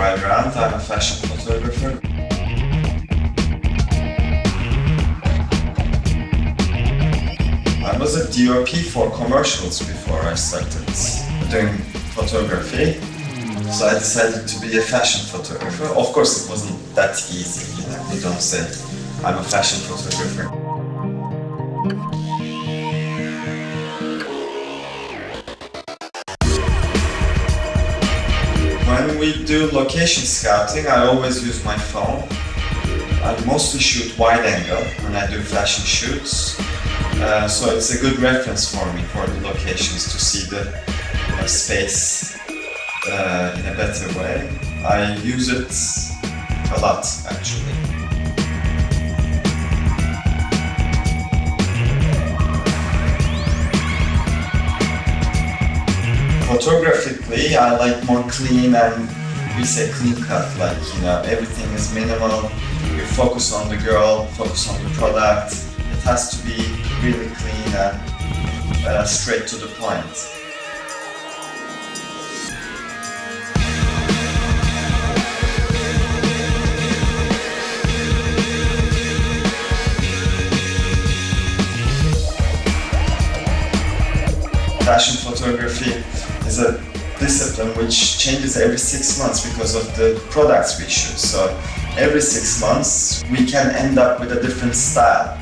background. I'm a fashion photographer. I was a DOP for commercials before I started doing photography. So I decided to be a fashion photographer. Of course, it wasn't that easy. You don't say, I'm a fashion photographer. When we do location scouting, I always use my phone. I mostly shoot wide angle when I do fashion shoots. So it's a good reference for me for the locations to see the space in a better way. I use it a lot, actually. Photographically, I like more clean and we say clean cut, like, everything is minimal. You focus on the girl, focus on the product. It has to be really clean and straight to the point. Fashion photography is a discipline which changes every 6 months because of the products we shoot. So every 6 months we can end up with a different style.